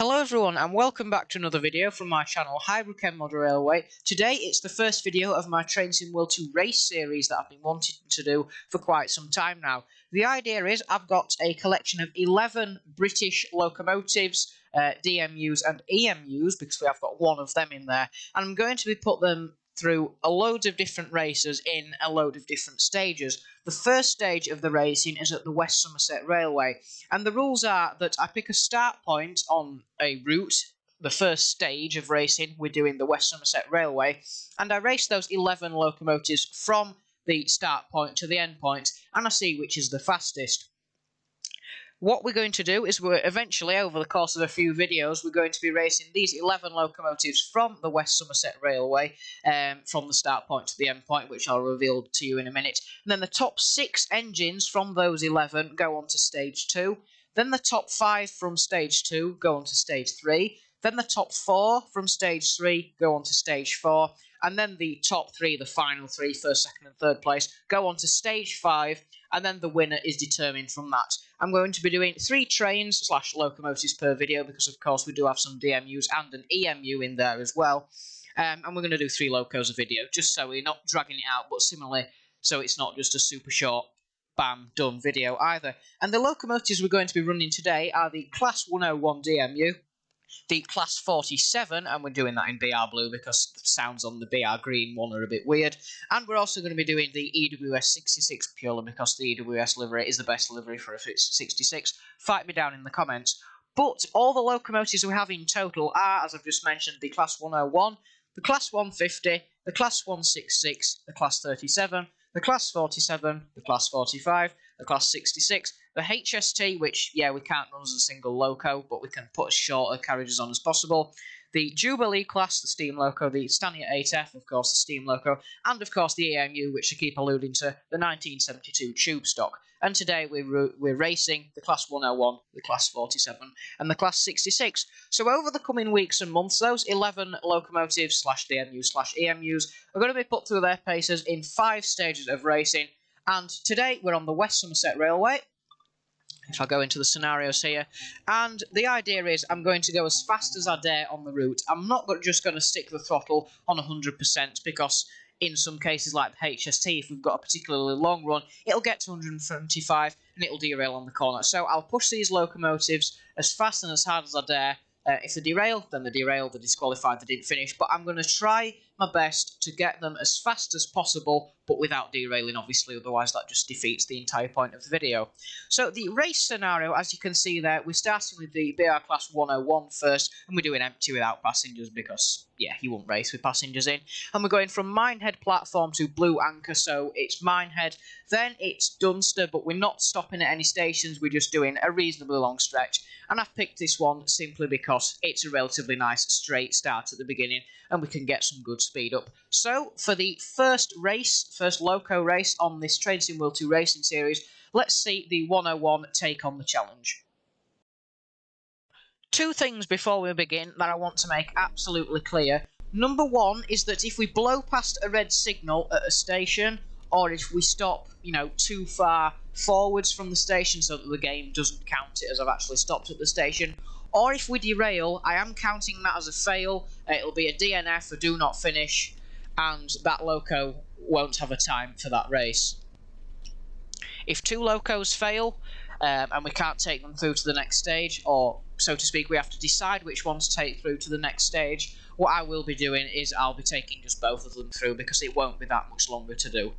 Hello everyone and welcome back to another video from my channel Minehead and Blue Railway. Today it's the first video of my Train Sim World 2 race series that I've been wanting to do for quite some time now. The idea is I've got a collection of 11 British locomotives, DMUs and EMUs, because we have got one of them in there, and I'm going to be put them through a load of different races in a load of different stages. The first stage of the racing is at the West Somerset Railway, and the rules are that I pick a start point on a route. The first stage of racing, we're doing the West Somerset Railway, and I race those 11 locomotives from the start point to the end point, and I see which is the fastest. What we're going to do is we're eventually, over the course of a few videos, we're going to be racing these 11 locomotives from the West Somerset Railway, from the start point to the end point, which I'll reveal to you in a minute. And then the top 6 engines from those 11 go on to stage 2. Then the top 5 from stage 2 go on to stage 3. Then the top 4 from stage 3 go on to stage 4. And then the top 3, the final 3, first, second and third place, go on to stage 5. And then the winner is determined from that. I'm going to be doing 3 trains / locomotives per video because, of course, we do have some DMUs and an EMU in there as well. And we're going to do 3 locos a video, just so we're not dragging it out, but similarly, so it's not just a super short, bam, done video either. And the locomotives we're going to be running today are the Class 101 DMU, the Class 47, and we're doing that in BR blue because the sounds on the BR green one are a bit weird. And we're also going to be doing the EWS 66 purely because the EWS livery is the best livery for a 66. Fight me down in the comments. But all the locomotives we have in total are, as I've just mentioned, the Class 101, the Class 150, the Class 166, the Class 37, the Class 47, the Class 45, the Class 66, the HST, which, yeah, we can't run as a single loco, but we can put as shorter carriages on as possible, the Jubilee class, the steam loco, the Stania 8F, of course, the steam loco, and, of course, the EMU, which I keep alluding to, the 1972 tube stock. And today we're racing the Class 101, the Class 47, and the Class 66. So over the coming weeks and months, those 11 locomotives / DMUs / EMUs are going to be put through their paces in 5 stages of racing. And today we're on the West Somerset Railway. If I go into the scenarios here, and the idea is I'm going to go as fast as I dare on the route. I'm not just going to stick the throttle on 100% because in some cases like the HST, if we've got a particularly long run, it'll get to 175 and it'll derail on the corner. So I'll push these locomotives as fast and as hard as I dare. If they derail, then they derail, they're disqualified, they didn't finish. But I'm going to try my best to get them as fast as possible, but without derailing, obviously, otherwise that just defeats the entire point of the video. So the race scenario, as you can see there, we're starting with the BR Class 101 first, and we're doing empty without passengers because, yeah, you won't race with passengers in. And we're going from Minehead platform to Blue Anchor, so it's Minehead, then it's Dunster, but we're not stopping at any stations, we're just doing a reasonably long stretch. And I've picked this one simply because it's a relatively nice straight start at the beginning, and we can get some good speed up. So, for the first loco race on this Train Sim World 2 racing series, let's see the 101 take on the challenge. 2 things before we begin that I want to make absolutely clear. Number 1 is that if we blow past a red signal at a station, or if we stop, too far forwards from the station so that the game doesn't count it as I've actually stopped at the station, or if we derail, I am counting that as a fail. It'll be a DNF, a do not finish, and that loco won't have a time for that race. If 2 locos fail, and we can't take them through to the next stage, or so to speak, we have to decide which one to take through to the next stage, what I will be doing is I'll be taking just both of them through because it won't be that much longer to do.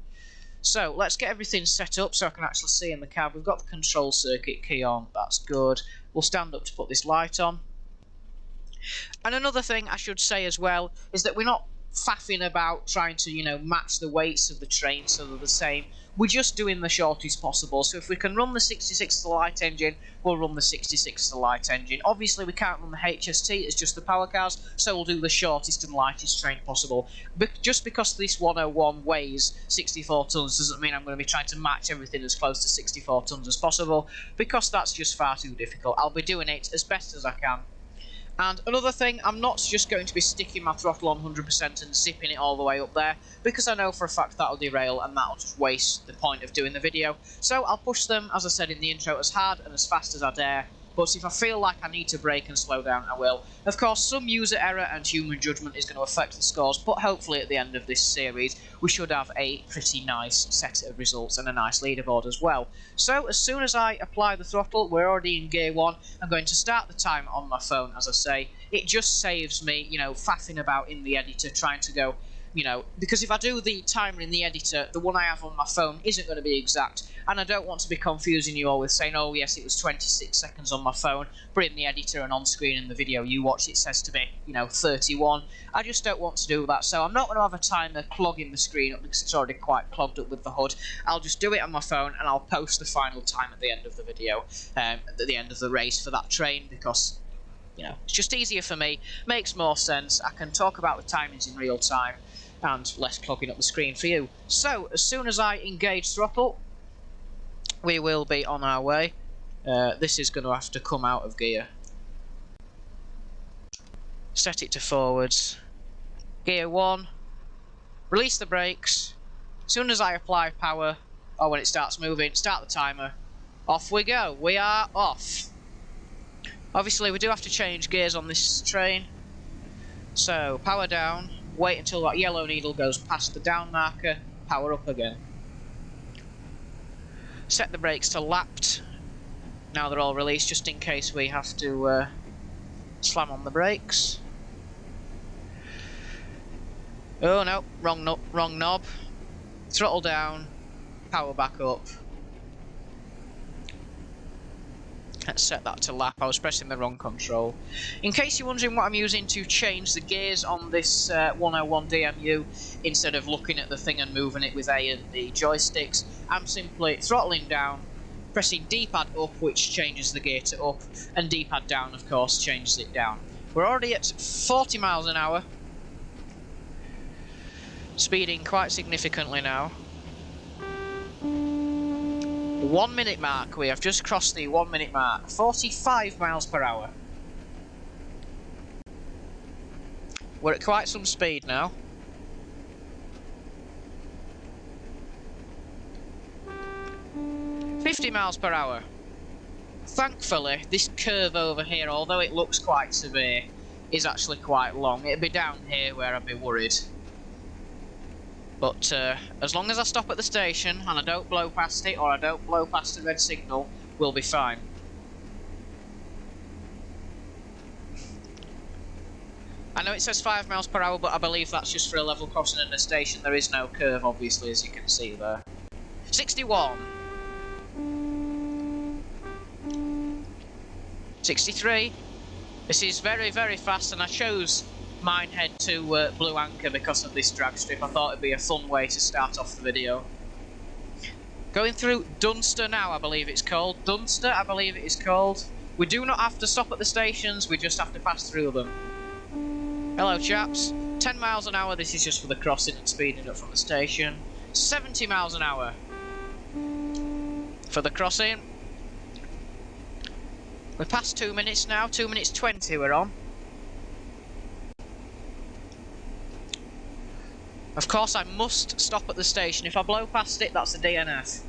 So let's get everything set up so I can actually see in the cab. We've got the control circuit key on, that's good. We'll stand up to put this light on. And another thing I should say as well is that we're not faffing about trying to, match the weights of the train so they're the same. We're just doing the shortest possible. So if we can run the 66 to the light engine, we'll run the 66 to the light engine. Obviously, we can't run the HST, it's just the power cars, so we'll do the shortest and lightest train possible. But just because this 101 weighs 64 tonnes doesn't mean I'm going to be trying to match everything as close to 64 tonnes as possible, because that's just far too difficult. I'll be doing it as best as I can. And another thing, I'm not just going to be sticking my throttle on 100% and zipping it all the way up there, because I know for a fact that'll derail and that'll just waste the point of doing the video. So I'll push them, as I said in the intro, as hard and as fast as I dare, but if I feel like I need to brake and slow down, I will. Of course, some user error and human judgment is going to affect the scores, but hopefully at the end of this series, we should have a pretty nice set of results and a nice leaderboard as well. So, as soon as I apply the throttle, we're already in gear 1, I'm going to start the timer on my phone, as I say. It just saves me, faffing about in the editor, trying to go, because if I do the timer in the editor, the one I have on my phone isn't going to be exact, and I don't want to be confusing you all with saying, oh yes, it was 26 seconds on my phone, but in the editor and on screen in the video you watch it says to be, 31. I just don't want to do that, so I'm not going to have a timer clogging the screen up because it's already quite clogged up with the HUD. I'll just do it on my phone and I'll post the final time at the end of the video, at the end of the race for that train, because it's just easier for me, makes more sense. I can talk about the timings in real time and less clogging up the screen for you. So, as soon as I engage throttle, we will be on our way. This is going to have to come out of gear. Set it to forwards. Gear 1. Release the brakes. As soon as I apply power, or when it starts moving, start the timer. Off we go. We are off. Obviously, we do have to change gears on this train. So, power down. Wait until that yellow needle goes past the down marker, power up again. Set the brakes to lapped. Now they're all released, just in case we have to slam on the brakes. Oh no, wrong knob. Throttle down, power back up. Let's set that to lap. I was pressing the wrong control. In case you're wondering what I'm using to change the gears on this 101 DMU, instead of looking at the thing and moving it with A and the joysticks, I'm simply throttling down, pressing D-pad up, which changes the gear to up, and D-pad down, of course, changes it down. We're already at 40 miles an hour. Speeding quite significantly now. 1 minute mark, we have just crossed the 1 minute mark. 45 miles per hour. We're at quite some speed now. $50 miles per hour. Thankfully, this curve over here, although it looks quite severe, is actually quite long. It'd be down here where I'd be worried. But as long as I stop at the station and I don't blow past it, or I don't blow past the red signal, we'll be fine. I know it says 5 miles per hour, but I believe that's just for a level crossing in a station. There is no curve, obviously, as you can see there. 61. 63. This is very, very fast, and I chose Minehead to Blue Anchor because of this drag strip. I thought it'd be a fun way to start off the video. Going through Dunster now, I believe it's called. Dunster, I believe it is called. We do not have to stop at the stations, we just have to pass through them. Hello chaps. 10 miles an hour, this is just for the crossing and speeding up from the station. 70 miles an hour for the crossing. We're past 2 minutes now, 2 minutes 20 we're on. Of course, I must stop at the station. If I blow past it, that's a DNF.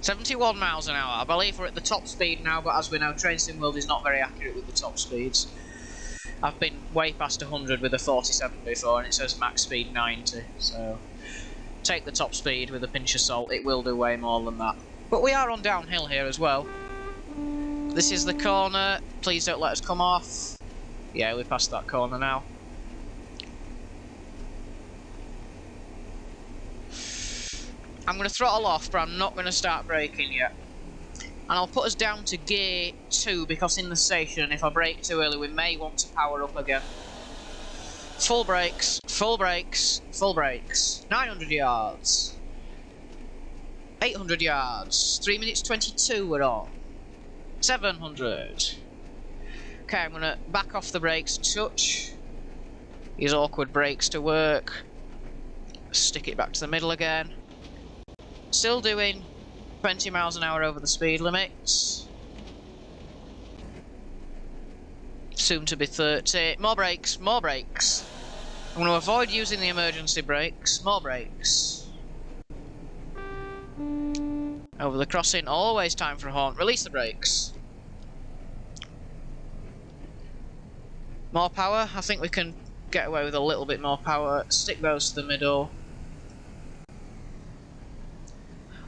$71 miles an hour. I believe we're at the top speed now, but as we know, Train Sim World is not very accurate with the top speeds. I've been way past 100 with a 47 before, and it says max speed 90, so take the top speed with a pinch of salt. It will do way more than that. But we are on downhill here as well. This is the corner. Please don't let us come off. Yeah, we're past that corner now. I'm going to throttle off, but I'm not going to start braking yet. And I'll put us down to gear 2, because in the station, if I brake too early, we may want to power up again. Full brakes, full brakes, full brakes. 900 yards. 800 yards. 3 minutes 22 we're on. 700. Okay, I'm going to back off the brakes a touch. Use awkward brakes to work. Stick it back to the middle again. Still doing 20 miles an hour over the speed limits. Soon to be 30. More brakes, more brakes. I'm going to avoid using the emergency brakes. More brakes. Over the crossing, always time for a horn. Release the brakes. More power. I think we can get away with a little bit more power. Stick those to the middle.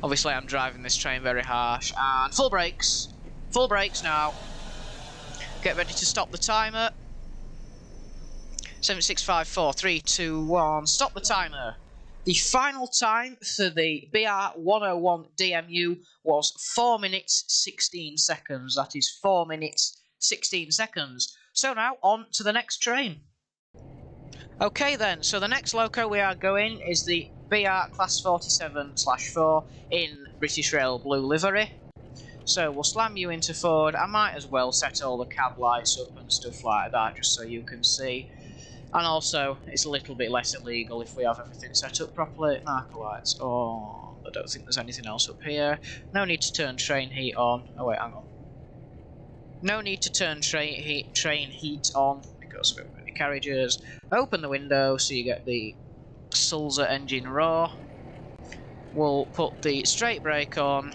Obviously I'm driving this train very harsh. And full brakes. Full brakes now. Get ready to stop the timer. 7, 6, 5, 4, 3, 2, 1. Stop the timer. The final time for the BR101 DMU was 4 minutes 16 seconds. That is 4 minutes 16 seconds. So now on to the next train. Okay then, so the next loco we are going is the BR Class 47/4 in British Rail blue livery. So we'll slam you into forward. I might as well set all the cab lights up and stuff like that just so you can see. And also, it's a little bit less illegal if we have everything set up properly. Marker lights. Oh, I don't think there's anything else up here. No need to turn train heat on. Oh wait, hang on. No need to turn train heat on because we have many carriages. Open the window so you get the Sulzer engine roar. We'll put the straight brake on.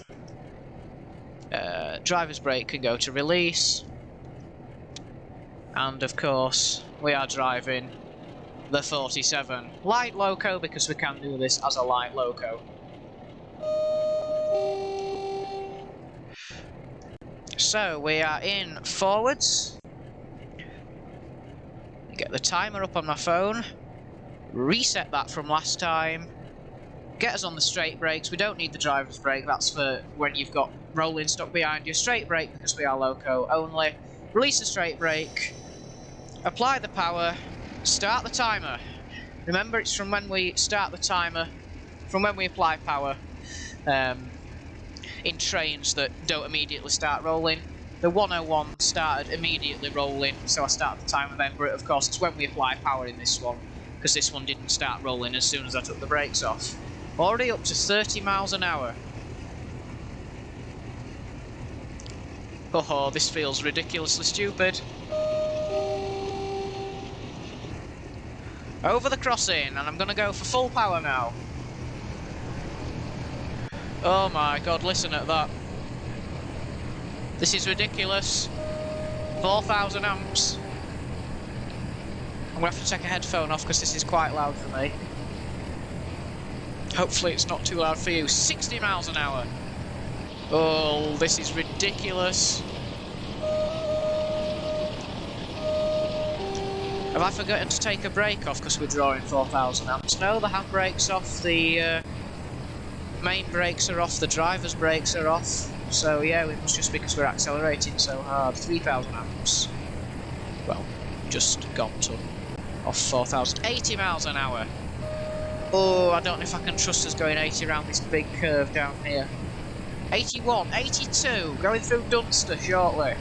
Driver's brake can go to release. And of course, we are driving the 47. Light loco because we can do this as a light loco. So we are in forwards. Get the timer up on my phone. Reset that from last time. Get us on the straight brakes. We don't need the driver's brake. That's for when you've got rolling stock behind you. Straight brake because we are loco only. Release the straight brake. Apply the power. Start the timer. Remember, it's from when we start the timer, from when we apply power. In trains that don't immediately start rolling. The 101 started immediately rolling, so I started the timer then, but of course it's when we apply power in this one, because this one didn't start rolling as soon as I took the brakes off. Already up to 30 miles an hour. Oh, this feels ridiculously stupid. Over the crossing, and I'm going to go for full power now. Oh my god, listen at that. This is ridiculous. 4,000 amps. I'm going to have to take a headphone off because this is quite loud for me. Hopefully it's not too loud for you. 60 miles an hour. Oh, this is ridiculous. Have I forgotten to take a brake off because we're drawing 4,000 amps? No, the handbrake's off, the main brakes are off, the driver's brakes are off. So yeah, it must just be because we're accelerating so hard. 3,000 amps. Well, just gone to off 4,000. 80 miles an hour. Oh, I don't know if I can trust us going 80 around this big curve down here. 81, 82, going through Dunster shortly.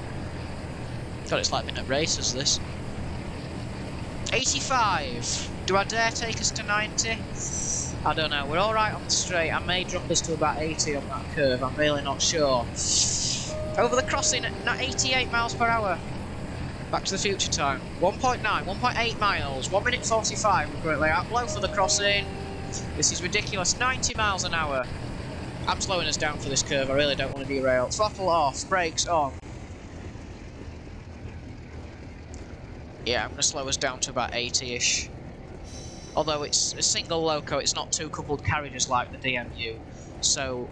God, it's like minute races, this. 85. Do I dare take us to 90? I don't know. We're alright on the straight. I may drop us to about 80 on that curve. I'm really not sure. Over the crossing at 88 miles per hour. Back to the Future time. 1.9, 1.8 miles. 1 minute 45 we're currently at. Low for the crossing. This is ridiculous. 90 miles an hour. I'm slowing us down for this curve. I really don't want to derail. Throttle off. Brakes on. Yeah, I'm going to slow us down to about 80-ish. Although it's a single loco, it's not two coupled carriages like the DMU. So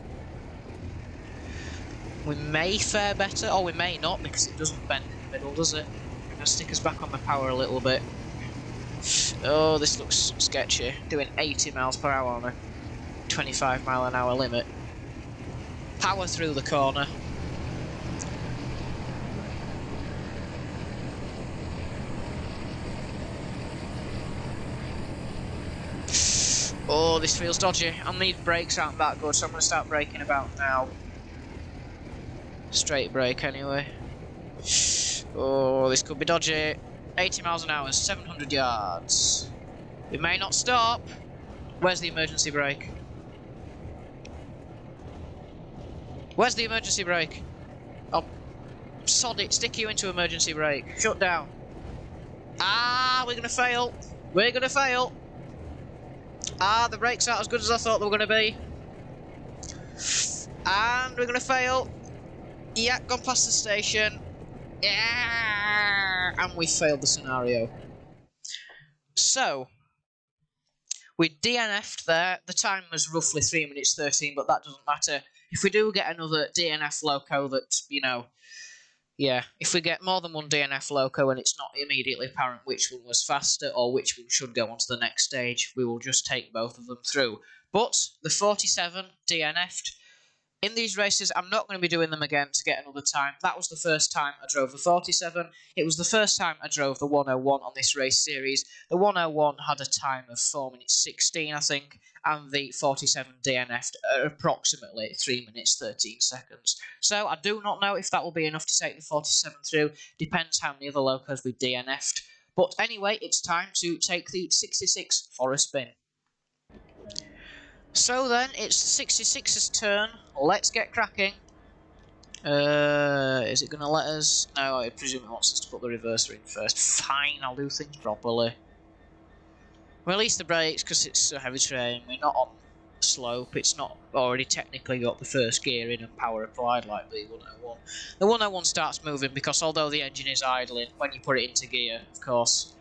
we may fare better, or we may not, because it doesn't bend in the middle, does it? I'm going to stick us back on the power a little bit. Oh, this looks sketchy. Doing 80 miles per hour on a 25 mile an hour limit. Power through the corner. Oh, this feels dodgy. And these brakes aren't that good, so I'm going to start braking about now. Straight brake anyway. Oh, this could be dodgy. 80 miles an hour, 700 yards. We may not stop. Where's the emergency brake? Where's the emergency brake? Oh, sod it. Stick you into emergency brake. Shut down. Ah, we're going to fail. We're going to fail. Ah, the brakes aren't as good as I thought they were going to be. And we're going to fail. Yeah, gone past the station. Yeah, and we failed the scenario. So, we DNF'd there. The time was roughly 3 minutes 13, but that doesn't matter. If we do get another DNF loco that, you know, yeah, if we get more than one DNF loco and it's not immediately apparent which one was faster or which one should go on to the next stage, we will just take both of them through. But the 47 DNF'd. In these races, I'm not going to be doing them again to get another time. That was the first time I drove the 47. It was the first time I drove the 101 on this race series. The 101 had a time of 4 minutes 16, I think, and the 47 DNF'd at approximately 3 minutes 13 seconds. So I do not know if that will be enough to take the 47 through. Depends how many other locos we DNF'd. But anyway, it's time to take the 66 for a spin. So then, it's the 66's turn. Let's get cracking. Is it going to let us? No, I presume it wants us to put the reverser in first. Fine, I'll do things properly. Release the brakes because it's a heavy train. We're not on slope. It's not already technically got the first gear in and power applied like the 101. The 101 starts moving because although the engine is idling, when you put it into gear, of course,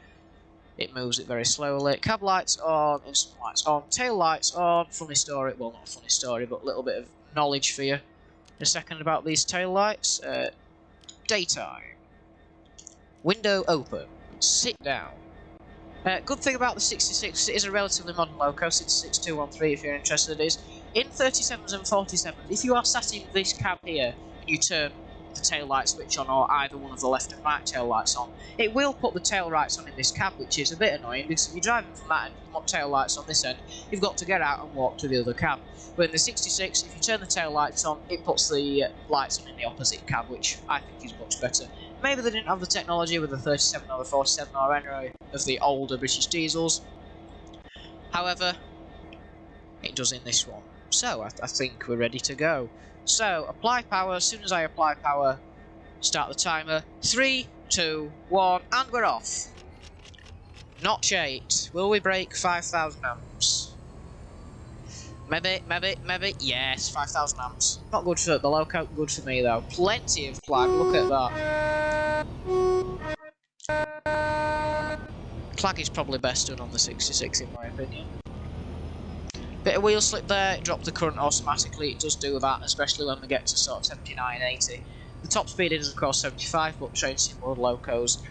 it moves it very slowly. Cab lights on, instant lights on, tail lights on. Funny story, well not a funny story, but a little bit of knowledge for you. A second about these tail lights. Daytime. Window open. Sit down. Good thing about the 66, it is a relatively modern loco, 66213 if you're interested, is in 37s and 47s, if you are sat in this cab here and you turn the tail light switch on or either one of the left and right tail lights on, it will put the tail lights on in this cab, which is a bit annoying because if you're driving from that end and you want tail lights on this end, you've got to get out and walk to the other cab. But in the 66, if you turn the tail lights on, it puts the lights on in the opposite cab, which I think is much better. Maybe they didn't have the technology with the 37 or the 47 or any of the older British diesels. However, it does in this one. So, I think we're ready to go. So, apply power. As soon as I apply power, start the timer. 3, 2, 1, and we're off. Notch 8. Will we break 5,000 amps? Maybe. Yes, 5,000 amps. Not good for the loco, good for me though. Plenty of clag, look at that. Clag is probably best done on the 66 in my opinion. Bit of wheel slip there, it dropped the current automatically, it does do that, especially when we get to sort of 79, 80. The top speed is of course 75, but train sim world locos,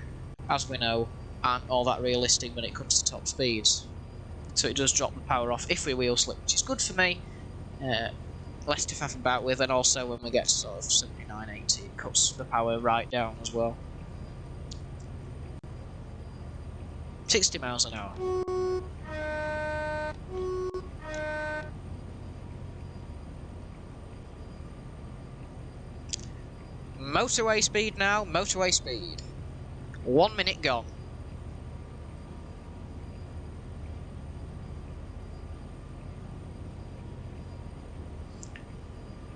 as we know, aren't all that realistic when it comes to top speeds. So it does drop the power off if we wheel slip, which is good for me, less to faff about with, and also when we get to sort of 79, 80, it cuts the power right down as well. 60 miles an hour. Motorway speed now, motorway speed. 1 minute gone.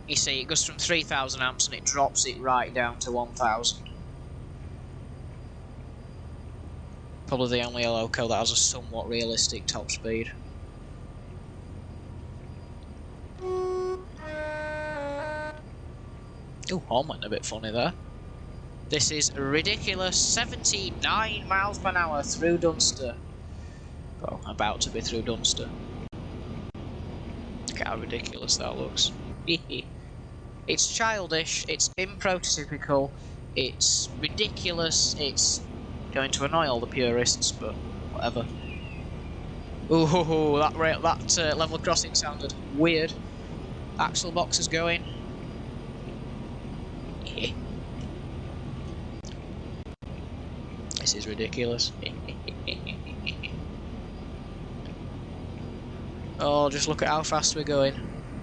You see, it goes from 3,000 amps and it drops it right down to 1,000. Probably the only loco that has a somewhat realistic top speed. Ooh, horn went a bit funny there. This is ridiculous. 79 miles per hour through Dunster. Well, about to be through Dunster. Look at how ridiculous that looks. It's childish, it's imprototypical, it's ridiculous, it's going to annoy all the purists, but whatever. Ooh, that level crossing sounded weird. Axle box is going. This is ridiculous. Oh, just look at how fast we're going.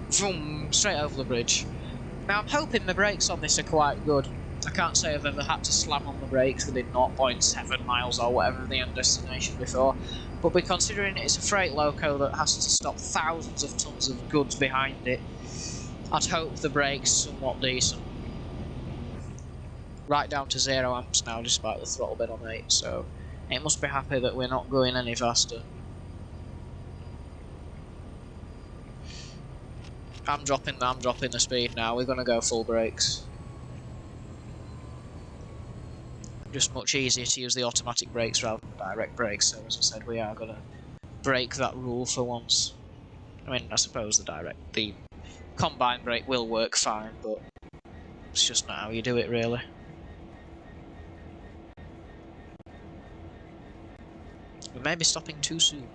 Vroom, straight over the bridge. Now, I'm hoping the brakes on this are quite good. I can't say I've ever had to slam on the brakes within 0.7 miles or whatever the end destination before, but we're considering it's a freight loco that has to stop thousands of tons of goods behind it. I'd hope the brakes are somewhat decent. Right down to 0 amps now, despite the throttle bit on 8, so it must be happy that we're not going any faster. I'm dropping the speed now. We're going to go full brakes. Just much easier to use the automatic brakes rather than direct brakes. So as I said, we are going to break that rule for once. I mean, I suppose the combined brake will work fine, but it's just not how you do it, really. We may be stopping too soon.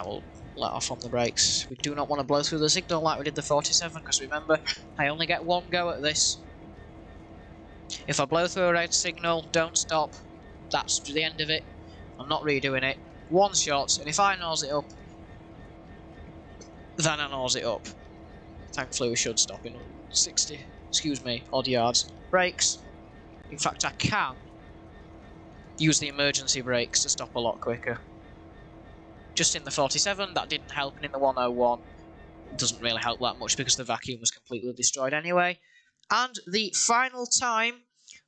We'll let off on the brakes. We do not want to blow through the signal like we did the 47, because remember, I only get one go at this. If I blow through a red signal, don't stop. That's the end of it. I'm not redoing it. One shot, and if I nose it up, then I nose it up. Thankfully, we should stop in 60, odd yards. Brakes. In fact, I can use the emergency brakes to stop a lot quicker. Just in the 47, that didn't help, and in the 101, it doesn't really help that much because the vacuum was completely destroyed anyway. And the final time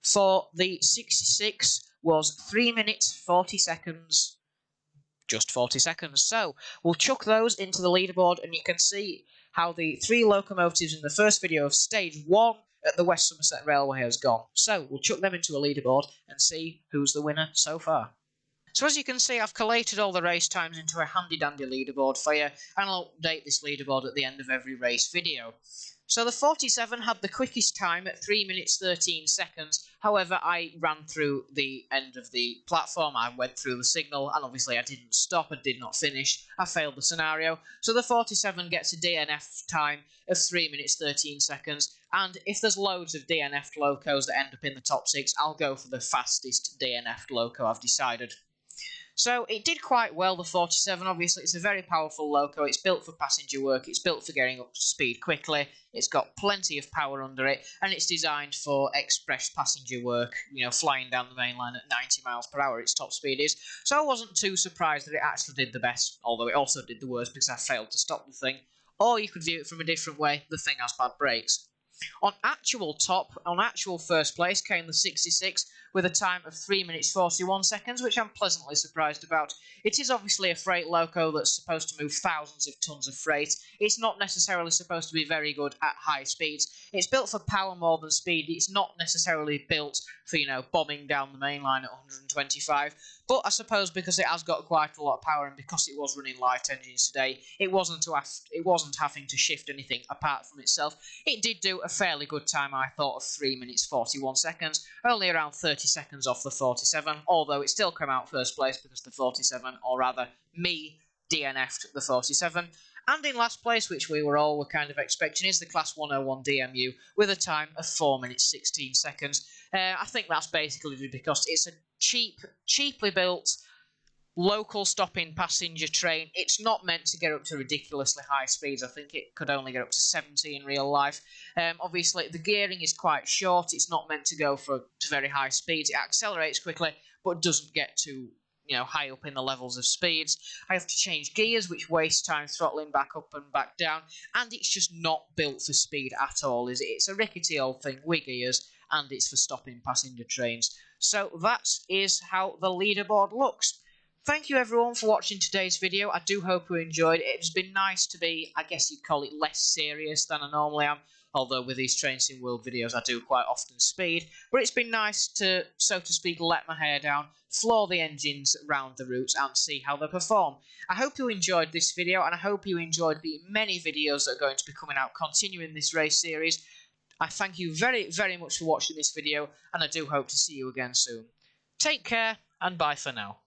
for the 66 was 3 minutes 40 seconds. Just 40 seconds. So we'll chuck those into the leaderboard, and you can see how the 3 locomotives in the first video of stage 1 at the West Somerset Railway has gone. So we'll chuck them into a leaderboard and see who's the winner so far. So as you can see, I've collated all the race times into a handy-dandy leaderboard for you, and I'll update this leaderboard at the end of every race video. So the 47 had the quickest time at 3 minutes 13 seconds, however I ran through the end of the platform, I went through the signal, and obviously I didn't stop and did not finish, I failed the scenario. So the 47 gets a DNF time of 3 minutes 13 seconds, and if there's loads of DNF'd locos that end up in the top 6, I'll go for the fastest DNF'd loco, I've decided. So it did quite well, the 47. Obviously, it's a very powerful loco. It's built for passenger work. It's built for getting up to speed quickly. It's got plenty of power under it, and it's designed for express passenger work, you know, flying down the main line at 90 miles per hour, its top speed is. So I wasn't too surprised that it actually did the best, although it also did the worst because I failed to stop the thing. Or you could view it from a different way. The thing has bad brakes. On actual first place came the 66 with a time of 3 minutes 41 seconds, which I'm pleasantly surprised about. It is obviously a freight loco that's supposed to move thousands of tons of freight. It's not necessarily supposed to be very good at high speeds. It's built for power more than speed. It's not necessarily built for, you know, bombing down the main line at 125. But I suppose because it has got quite a lot of power and because it was running light engines today, it wasn't having to shift anything apart from itself. It did do a fairly good time, I thought, of 3 minutes 41 seconds, only around 30 seconds off the 47, although it still came out first place because the 47, or rather me, DNF'd the 47. And in last place, which we were kind of expecting, is the Class 101 DMU with a time of 4 minutes 16 seconds. I think that's basically because it's a cheaply built, local stopping passenger train. It's not meant to get up to ridiculously high speeds. I think it could only get up to 70 in real life. Obviously, the gearing is quite short. It's not meant to go to very high speeds. It accelerates quickly, but doesn't get to, you know, high up in the levels of speeds. I have to change gears, which wastes time throttling back up and back down, and it's just not built for speed at all, is it? It's a rickety old thing with gears, and it's for stopping passenger trains. So that is how the leaderboard looks. Thank you everyone for watching today's video. I do hope you enjoyed it. It's been nice to be, I guess you'd call it, less serious than I normally am. Although with these Train Sim World videos I do quite often speed. But it's been nice to, so to speak, let my hair down, floor the engines round the routes and see how they perform. I hope you enjoyed this video, and I hope you enjoyed the many videos that are going to be coming out continuing this race series. I thank you very, very much for watching this video, and I do hope to see you again soon. Take care, and bye for now.